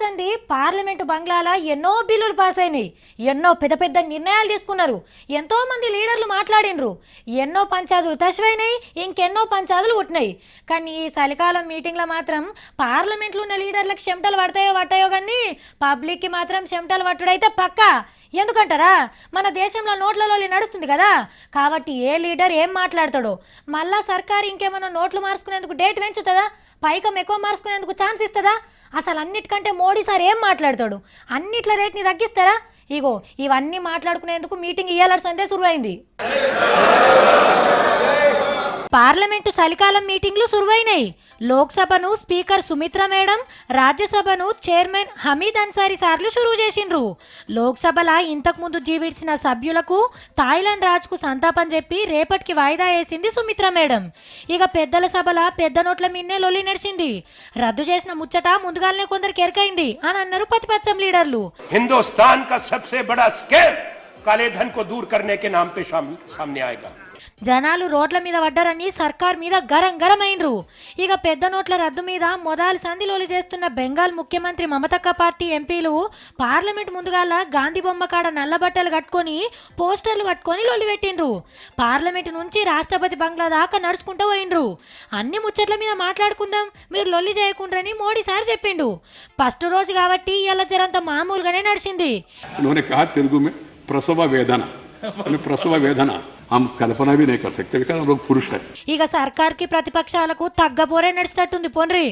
సంది పార్లమెంటు బంగ్లాల ఎన్నో బిల్లులు పాస్ అయినాయి, ఎన్నో పెద్ద పెద్ద నిర్ణయాలు తీసుకున్నారు, ఎంతో మంది లీడర్లు మాట్లాడినరు, ఎన్నో పంచాయతీలు తశవైనాయి, ఇంకెన్నో పంచాయతీలు ఉట్టినాయి. కానీ ఈ చలికాలం మీటింగ్లో మాత్రం పార్లమెంట్లో ఉన్న లీడర్లకు చెమటలు పడతాయో కానీ పబ్లిక్కి మాత్రం చెమటలు పట్టుడైతే పక్కా. ఎందుకంటారా, మన దేశంలో నోట్లలో నడుస్తుంది కదా, కాబట్టి ఏ లీడర్ ఏం మాట్లాడతాడో, మళ్ళా సర్కారు ఇంకేమైనా నోట్లు మార్చుకునేందుకు డేట్ పెంచుతుందా, పైకం ఎక్కువ మార్చుకునేందుకు ఛాన్స్ ఇస్తుందా, అసలు అన్నిటికంటే మోడీ సార్ ఏం మాట్లాడతాడు, అన్నిట్ల రేట్ని తగ్గిస్తారా? ఇగో ఇవన్నీ మాట్లాడుకునేందుకు మీటింగ్ ఇయ్యాల సండే సురువైంది. పార్లమెంటు చలికాలం మీటింగ్లు సురువైనాయి. లోక్సభను స్పీకర్ సుమిత్రా మేడం, రాజ్యసభను చైర్మన్ హమీద్ అన్సారీ సార్లు షురువు చేసిండ్రు. లోక్సభలో ఇంతకుముందు జీవిడ్చిన సభ్యులకు థాయిలాండ్ రాజ్కు సంతాపం చెప్పి రేపటికి వాయిదా వేసింది సుమిత్రా మేడం. ఇక పెద్దల సభలో పెద్ద నోట్ల మిన్నే లొల్లి నడిచింది. రద్దు చేసిన ముచ్చట ముందుగానే కొందరికి ఎరకైంది అని అన్నారు ప్రతిపక్షం లీడర్లు. హిందుస్థాన్ కా సబ్సే బడా స్కామ్ కాలే ధన్ కో దూర్ కర్నే కే నామ్ పే సామ్నే ఆయేగా. జనాలు రోడ్ల మీద పడ్డారని సర్కార్ మీద గరం అయినరు. ఇక పెద్ద నోట్ల రద్దు మీద మొదలు సంధిలోలు చేస్తున్న బెంగాల్ ముఖ్యమంత్రి మమతక్క పార్టీ ఎంపీలు పార్లమెంట్ ముందుగాల గాంధీ బొమ్మ కాడ నల్ల బట్టలు కట్టుకొని పోస్టర్లు పట్టుకొని లొల్లి పెట్టిండ్రు. పార్లమెంట్ నుంచి రాష్ట్రపతి బంగ్లా దాకా నడుచుకుంటూ పోయిండ్రు. అన్ని ముచ్చట్ల మీద మాట్లాడుకుందాం, మీరు లొల్లి చేయకుండ్రని మోడీ సార్ చెప్పిండు. ఫస్ట్ రోజు కాబట్టి ఇలా జరంత మామూలుగానే నడిచింది. प्रसव वेदना हम कल्पना भी नहीं कर सकते, हम लोग पुरुष हैं. ఇక సర్కార్కి ప్రతిపక్షాలకు తగ్గపోరే నడిచినట్టుంది పోన్రి.